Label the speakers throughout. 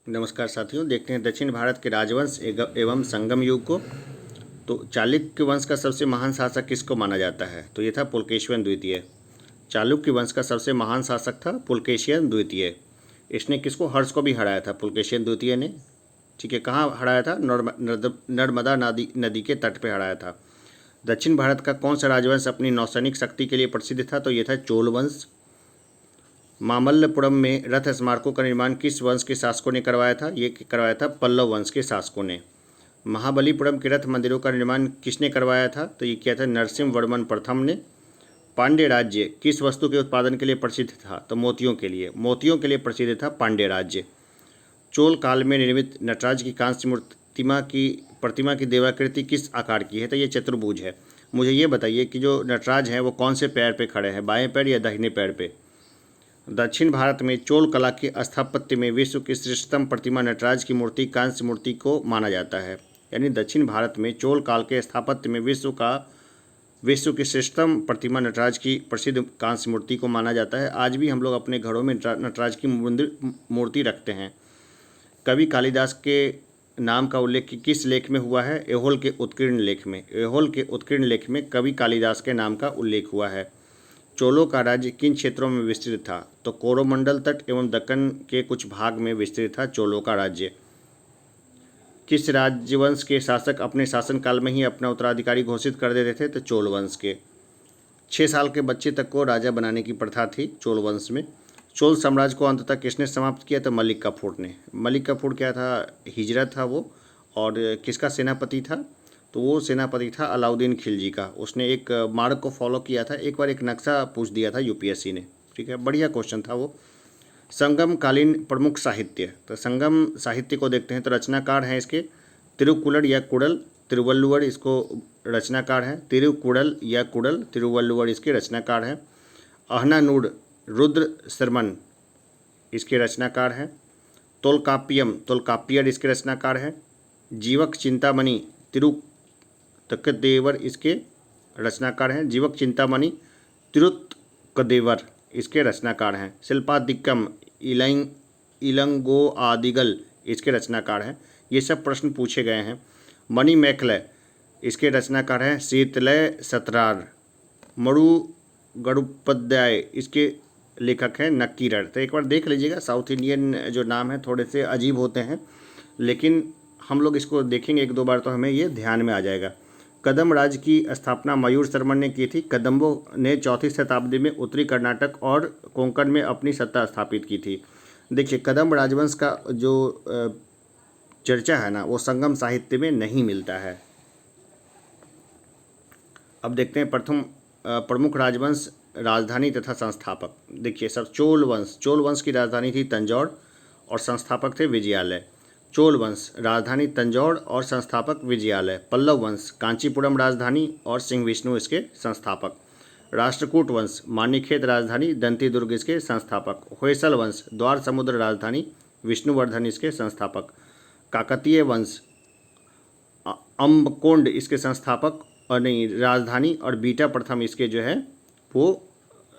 Speaker 1: नमस्कार साथियों, देखते हैं दक्षिण भारत के राजवंश एवं संगम युग को। तो चालुक्य वंश का सबसे महान शासक किसको माना जाता है? तो ये था पुलकेशिन द्वितीय। चालुक्य वंश का सबसे महान शासक था पुलकेशिन द्वितीय। इसने किसको? हर्ष को भी हराया था पुलकेशिन द्वितीय ने। ठीक है, कहाँ हराया था? नर्मदा नदी के तट पर हराया था। दक्षिण भारत का कौन सा राजवंश अपनी नौसैनिक शक्ति के लिए प्रसिद्ध था? तो ये था चोल वंश। मामल्लपुरम में रथ स्मारकों का निर्माण किस वंश के शासकों ने करवाया था? ये करवाया था पल्लव वंश के शासकों ने। महाबलीपुरम के रथ मंदिरों का निर्माण किसने करवाया था? तो ये किया था नरसिंह वर्मन प्रथम ने। पांड्य राज्य किस वस्तु के उत्पादन के लिए प्रसिद्ध था? तो मोतियों के लिए। मोतियों के लिए प्रसिद्ध था पांड्य राज्य। चोल काल में निर्मित नटराज की कांस्य प्रतिमा की देवाकृति किस आकार की है? तो ये चतुर्भुज है। मुझे ये बताइए कि जो नटराज हैं वो कौन से पैर पे खड़े हैं, बाएं पैर या दाहिने पैर पे? दक्षिण भारत में चोल कला के स्थापत्य में विश्व की श्रेष्ठतम प्रतिमा नटराज की मूर्ति कांस्य मूर्ति को माना जाता है। यानी दक्षिण भारत में चोल काल के स्थापत्य में विश्व की श्रेष्ठतम प्रतिमा नटराज की प्रसिद्ध कांस्य मूर्ति को माना जाता है। आज भी हम लोग अपने घरों में नटराज की मूर्ति रखते हैं। कवि कालिदास के नाम का उल्लेख किस लेख में हुआ है? ऐहोल के उत्कीर्ण लेख में। ऐहोल के उत्कीर्ण लेख में कवि कालिदास के नाम का उल्लेख हुआ है। चोलों का राज्य किन क्षेत्रों में विस्तृत था? तो कोरोमंडल तट एवं दक्कन के कुछ भाग में विस्तृत था चोलों का राज्य। किस राजवंश के शासक अपने शासनकाल में ही अपना उत्तराधिकारी घोषित कर देते थे? तो चोल वंश के। 6 साल के बच्चे तक को राजा बनाने की प्रथा थी चोल वंश में। चोल साम्राज्य को अंततः किसने समाप्त किया? तो मलिक काफूर ने। मलिक काफूर क्या था? हिजरा था वो। और किसका सेनापति था? तो वो सेनापति था अलाउद्दीन खिलजी का। उसने एक मार्ग को फॉलो किया था। एक बार एक नक्शा पूछ दिया था यूपीएससी ने। ठीक है, बढ़िया क्वेश्चन था वो। संगम कालीन प्रमुख साहित्य। तो संगम साहित्य को देखते हैं तो रचनाकार हैं इसके तिरुकुलर या कुडल। तिरुवल्लुवर इसको रचनाकार हैं। तिरुकुडल या कुडल, तिरुवल्लुवर इसके रचनाकार हैं। अहनानूड रुद्र शर्मन इसके रचनाकार हैं। तोलकाप्पियर इसके रचनाकार हैं। जीवक चिंतामणि तिरुत्तकदेवर इसके रचनाकार हैं। जीवक चिंतामणि तिरुत्तकदेवर इसके रचनाकार हैं। शिल्पादिक्कम इलंगो आदिगल इसके रचनाकार हैं। ये सब प्रश्न पूछे गए हैं। मणिमेखल इसके रचनाकार हैं शीतलय सतरार। मरु गरुपध्याय इसके लेखक हैं नक्कीरर। तो एक बार देख लीजिएगा, साउथ इंडियन जो नाम है थोड़े से अजीब होते हैं, लेकिन हम लोग इसको देखेंगे 1-2 बार तो हमें ये ध्यान में आ जाएगा। कदम राज्य की स्थापना मयूर शर्मन ने की थी। कदम्बों ने 4वीं शताब्दी में उत्तरी कर्नाटक और कोंकण में अपनी सत्ता स्थापित की थी। देखिए, कदम राजवंश का जो चर्चा है ना, वो संगम साहित्य में नहीं मिलता है। अब देखते हैं प्रमुख राजवंश, राजधानी तथा संस्थापक। देखिए सब, चोल वंश की राजधानी थी तंजौर और संस्थापक थे विजयालय। चोल वंश राजधानी तंजौर और संस्थापक विजयालय। पल्लव वंश कांचीपुरम राजधानी और सिंह विष्णु इसके संस्थापक। राष्ट्रकूट वंश माणिक्यखेत राजधानी, दंती दुर्ग इसके संस्थापक। होयसल वंश द्वार समुद्र राजधानी, विष्णुवर्धन इसके संस्थापक। काकतीय वंश अम्बकोंड इसके संस्थापक और नहीं राजधानी, और बीटा प्रथम इसके जो है वो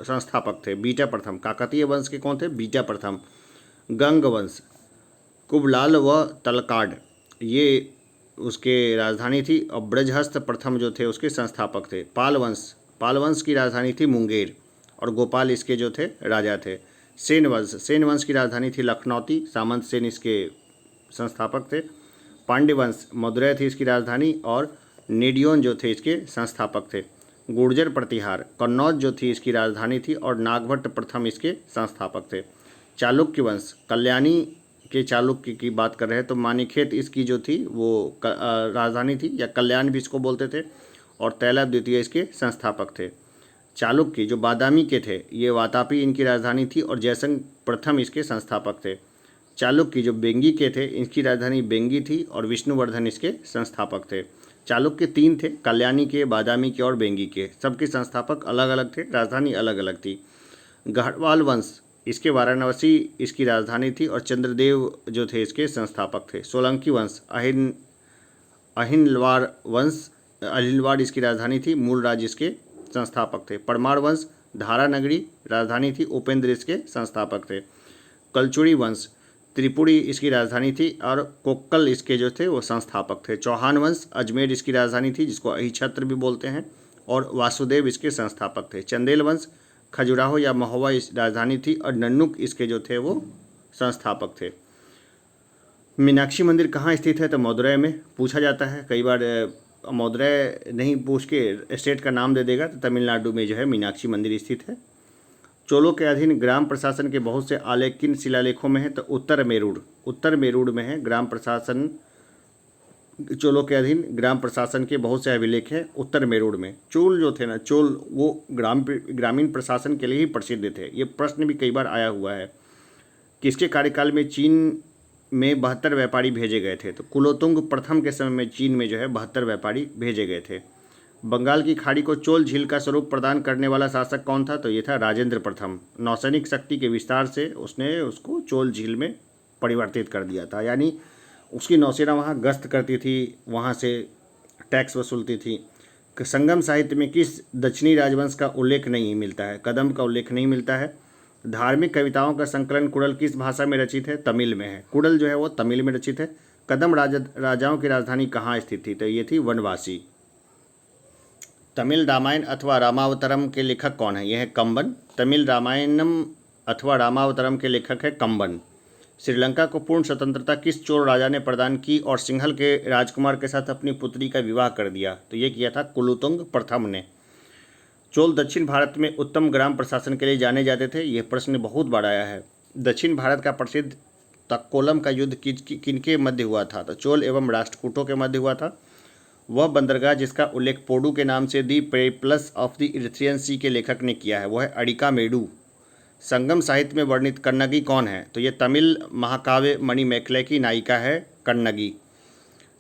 Speaker 1: संस्थापक थे। बीटा प्रथम काकतीय वंश के कौन थे? बीटा प्रथम। गंग वंश कुबलाल व तलकाड ये उसके राजधानी थी, और ब्रजहस्त प्रथम जो थे उसके संस्थापक थे। पाल वंश की राजधानी थी मुंगेर, और गोपाल इसके जो थे राजा थे। सेन वंश की राजधानी थी लखनौती, सामंत सेन इसके संस्थापक थे। पांड्य वंश मदुरै थी इसकी राजधानी, और नेडियोन जो थे इसके संस्थापक थे। गुर्जर प्रतिहार कन्नौज जो थी इसकी राजधानी थी, और नागभट्ट प्रथम इसके संस्थापक थे। चालुक्य वंश कल्याणी के चालुक्य की बात कर रहे हैं तो माणिक्यखेत इसकी जो थी वो राजधानी थी, या कल्याण भी इसको बोलते थे, और तैलव द्वितीय इसके संस्थापक थे। चालुक्य जो बादामी के थे, ये वातापी इनकी राजधानी थी, और जयसंग प्रथम इसके संस्थापक थे। चालुक्य जो बेंगी के थे, इनकी राजधानी बेंगी थी, और विष्णुवर्धन इसके संस्थापक थे। चालुक्य 3 थे, कल्याणी के, बादामी के और बेंगी के। सबके संस्थापक अलग अलग थे, राजधानी अलग अलग थी। गढ़वाल वंश इसके वाराणसी इसकी राजधानी थी, और चंद्रदेव जो थे इसके संस्थापक थे। सोलंकी वंश अहिलवाड़ इसकी राजधानी थी, मूल राज्य इसके संस्थापक थे। परमार वंश धारा नगरी राजधानी थी, उपेंद्र इसके संस्थापक थे। कलचुरी वंश त्रिपुरी इसकी राजधानी थी और कोक्कल इसके जो थे वो संस्थापक थे। चौहान वंश अजमेर इसकी राजधानी थी, जिसको अहिछत्र भी बोलते हैं, और वासुदेव इसके संस्थापक थे। चंदेल वंश खजुराहो या महोबा इस राजधानी थी और नन्नुक इसके जो थे वो संस्थापक थे। मीनाक्षी मंदिर कहाँ स्थित है? तो मदुरै में पूछा जाता है कई बार। मदुरै नहीं पूछ के स्टेट का नाम दे देगा, तो तमिलनाडु में जो है मीनाक्षी मंदिर स्थित है। चोलों के अधीन ग्राम प्रशासन के बहुत से आलेख किन शिलालेखों में है? तो उत्तर मेरुड़ में है ग्राम प्रशासन। चोलों के अधीन ग्राम प्रशासन के बहुत से अभिलेख हैं उत्तर मेरुड़ में। चोल जो थे ना, चोल वो ग्रामीण प्रशासन के लिए ही प्रसिद्ध थे। ये प्रश्न भी कई बार आया हुआ है। किसके कार्यकाल में चीन में 72 व्यापारी भेजे गए थे? तो कुलोतुंग प्रथम के समय में चीन में जो है 72 व्यापारी भेजे गए थे। बंगाल की खाड़ी को चोल झील का स्वरूप प्रदान करने वाला शासक कौन था? तो ये था राजेंद्र प्रथम। नौसैनिक शक्ति के विस्तार से उसने उसको चोल झील में परिवर्तित कर दिया था, यानी उसकी नौसेना वहाँ गश्त करती थी, वहाँ से टैक्स वसूलती थी। संगम साहित्य में किस दक्षिणी राजवंश का उल्लेख नहीं मिलता है? कदम का उल्लेख नहीं मिलता है। धार्मिक कविताओं का संकलन कुड़ल किस भाषा में रचित है? तमिल में है। कुड़ल जो है वो तमिल में रचित है। कदम राजाओं की राजधानी कहाँ स्थित थी? तो ये थी वनवासी। तमिल रामायण अथवा रामावतरम के लेखक कौन है? यह है कंबन। तमिल रामायणम अथवा रामावतरम के लेखक है कंबन। श्रीलंका को पूर्ण स्वतंत्रता किस चोल राजा ने प्रदान की और सिंहल के राजकुमार के साथ अपनी पुत्री का विवाह कर दिया? तो ये किया था कुलोतुंग प्रथम ने। चोल दक्षिण भारत में उत्तम ग्राम प्रशासन के लिए जाने जाते थे। यह प्रश्न बहुत बार आया है। दक्षिण भारत का प्रसिद्ध तक्कोलम का युद्ध किनके मध्य हुआ था? तो चोल एवं राष्ट्रकूटों के मध्य हुआ था। वह बंदरगाह जिसका उल्लेख पोडू के नाम से दी पेरिप्लस ऑफ द इरिथ्रियन सी के लेखक ने किया है, वह है अडिका मेडू। संगम साहित्य में वर्णित कन्नगी कौन है? तो ये तमिल महाकाव्य मणिमेखले की नायिका है कन्नगी।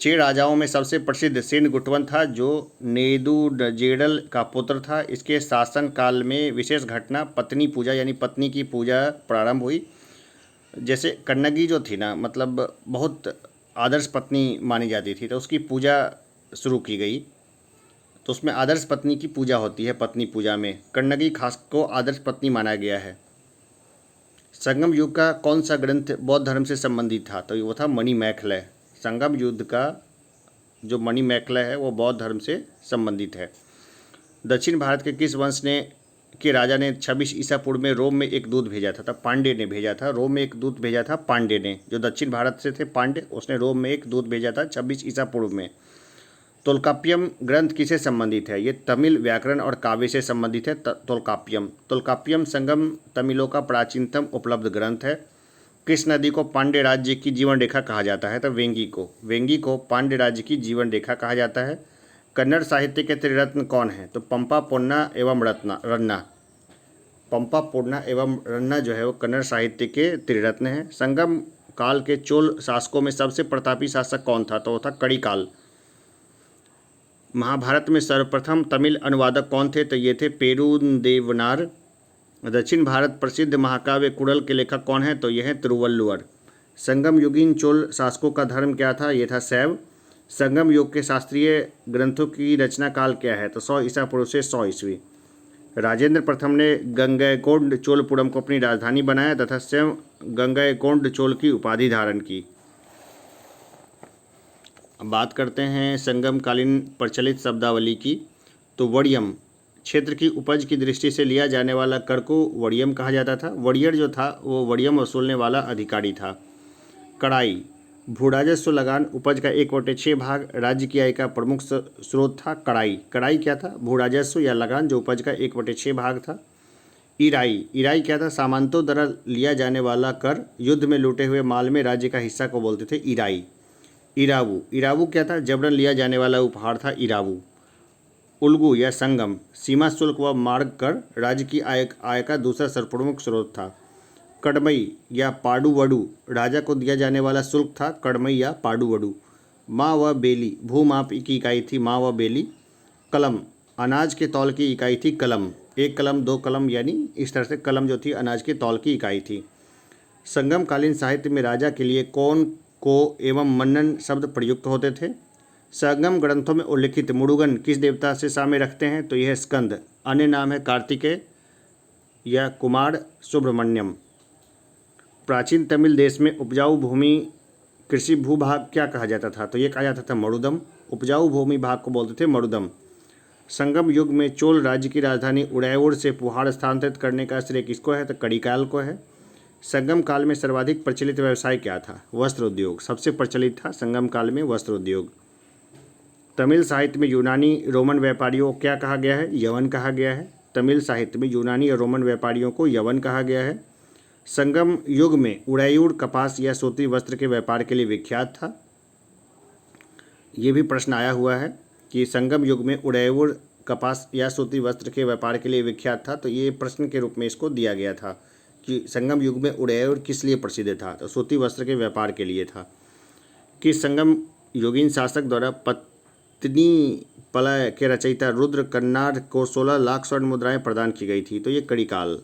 Speaker 1: 6 राजाओं में सबसे प्रसिद्ध सेन गुटवन था, जो नेदुजेडल का पुत्र था। इसके शासन काल में विशेष घटना पत्नी पूजा यानी पत्नी की पूजा प्रारंभ हुई। जैसे कन्नगी जो थी ना, मतलब बहुत आदर्श पत्नी मानी जाती थी, तो उसकी पूजा शुरू की गई। तो उसमें आदर्श पत्नी की पूजा होती है। पत्नी पूजा में कन्नगी खास को आदर्श पत्नी माना गया है। संगम युग का कौन सा ग्रंथ बौद्ध धर्म से संबंधित था? तो वो था मणिमेखले। संगम युद्ध का जो मणिमेखले है वो बौद्ध धर्म से संबंधित है। दक्षिण भारत के किस वंश के राजा ने 26 ईसा पूर्व में रोम में एक दूत भेजा था? पांडे ने भेजा था। रोम में एक दूत भेजा था पांडे ने, जो दक्षिण भारत से थे पांडे, उसने रोम में एक दूत भेजा था 26 ईसा पूर्व में। तोल्काप्पियम ग्रंथ किसे संबंधित है? ये तमिल व्याकरण और काव्य से संबंधित है। तोल्काप्पियम संगम तमिलों का प्राचीनतम उपलब्ध ग्रंथ है। किस नदी को पांड्य राज्य की जीवन रेखा कहा जाता है? तो वेंगी को पांड्य राज्य की जीवन रेखा कहा जाता है। कन्नड़ साहित्य के त्रिरत्न कौन है? तो पंपा, पोन्ना एवं रन्ना। पंपा, पोन्ना एवं रन्ना जो है वो कन्नड़ साहित्य के त्रिरत्न हैं। संगम काल के चोल शासकों में सबसे प्रतापी शासक कौन था? तो वो था कड़िकाल। महाभारत में सर्वप्रथम तमिल अनुवादक कौन थे? तो ये थे पेरुदेवनार। दक्षिण भारत प्रसिद्ध महाकाव्य कुड़ल के लेखक कौन है? तो यह है तिरुवल्लुवर। संगम युगीन चोल शासकों का धर्म क्या था? ये था शैव। संगम युग के शास्त्रीय ग्रंथों की रचना काल क्या है? तो 100 ईसा पूर्व से 100 ईस्वी। राजेंद्र प्रथम ने गंगैकोंड चोलपुरम को अपनी राजधानी बनाया तथा स्वयं गंगैकोंड चोल की उपाधि धारण की। अब बात करते हैं संगमकालीन प्रचलित शब्दावली की। तो वड़ियम क्षेत्र की उपज की दृष्टि से लिया जाने वाला कर को वड़ियम कहा जाता था। वड़ियर जो था वो वड़ियम वसूलने वाला अधिकारी था। कड़ाई भूराजस्व लगान उपज का 1/6 भाग राज्य की आय का प्रमुख स्रोत था। कड़ाई क्या था? भूराजस्व या लगान जो उपज का 1/6 भाग था। इराई क्या था? सामंतों द्वारा लिया जाने वाला कर। युद्ध में लूटे हुए माल में राज्य का हिस्सा को बोलते थे इराई। इरावू क्या था? जबरन लिया जाने वाला उपहार था इरावू। उल्गू या संगम सीमा शुल्क व मार्ग कर राज्य की आय का दूसरा सर्वप्रमुख स्रोत था। कड़मई या पाडुवडु राजा को दिया जाने वाला शुल्क था। कड़मई या पाडुवडु। माँ व बेली भूमाप की इकाई थी। माँ व बेली। कलम अनाज के तौल की इकाई थी। कलम 1 कलम 2 कलम, यानी इस तरह से कलम जो थी अनाज के तौल की इकाई थी। संगमकालीन साहित्य में राजा के लिए कौन को एवं मन्नन शब्द प्रयुक्त होते थे? संगम ग्रंथों में उल्लिखित मुरुगन किस देवता से साम्य रखते हैं? तो यह स्कंद। अन्य नाम है कार्तिकेय या कुमार सुब्रमण्यम। प्राचीन तमिल देश में उपजाऊ भूमि कृषि भूभाग क्या कहा जाता था? तो ये कहा जाता था मरुदम। उपजाऊ भूमि भाग को बोलते थे मरुदम। संगम युग में चोल राज्य की राजधानी उदयपुर से पुहाड़ स्थानांतरित करने का श्रेय किसको है? तो कड़िकाल को है। संगम काल में सर्वाधिक प्रचलित व्यवसाय क्या था? वस्त्र उद्योग सबसे प्रचलित था संगम काल में, वस्त्र उद्योग। तमिल साहित्य में यूनानी रोमन व्यापारियों को क्या कहा गया है? यवन कहा गया है। तमिल साहित्य में यूनानी और रोमन व्यापारियों को यवन कहा गया है। संगम युग में उड़ायूर कपास या सूती वस्त्र के व्यापार के लिए विख्यात था। ये भी प्रश्न आया हुआ है कि संगम युग में उड़ायूर कपास या सूती वस्त्र के व्यापार के लिए विख्यात था। तो ये प्रश्न के रूप में इसको दिया गया था कि संगम युग में उड़ायूर किस लिए प्रसिद्ध था? तो सूती वस्त्र के व्यापार के लिए था। कि संगम युगीन शासक द्वारा पत्नी पलय के रचयिता रुद्र कन्नार को 16 लाख स्वर्ण मुद्राएं प्रदान की गई थी? तो ये कड़िकाल।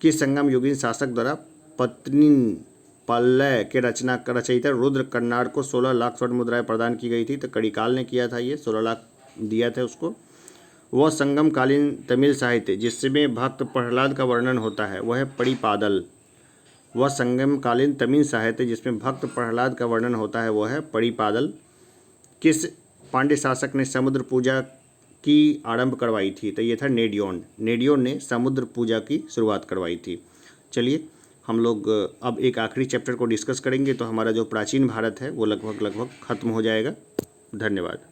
Speaker 1: किस संगम युगीन शासक द्वारा पत्नी पलय के रचयिता रुद्र कन्नार को 16 लाख स्वर्ण मुद्राएं प्रदान की गई थी? तो कड़िकाल ने किया था। ये 16 लाख दिया था उसको। वह संगम कालीन तमिल साहित्य जिसमें भक्त प्रहलाद का वर्णन होता है वह है पड़िपादल। वह संगम कालीन तमिल साहित्य जिसमें भक्त प्रहलाद का वर्णन होता है वह है पड़िपादल। किस पांड्य शासक ने समुद्र पूजा की आरंभ करवाई थी? तो ये था नेडियोन। नेडियोन ने समुद्र पूजा की शुरुआत करवाई थी। चलिए हम लोग अब एक आखिरी चैप्टर को डिस्कस करेंगे, तो हमारा जो प्राचीन भारत है वो लगभग खत्म हो जाएगा। धन्यवाद।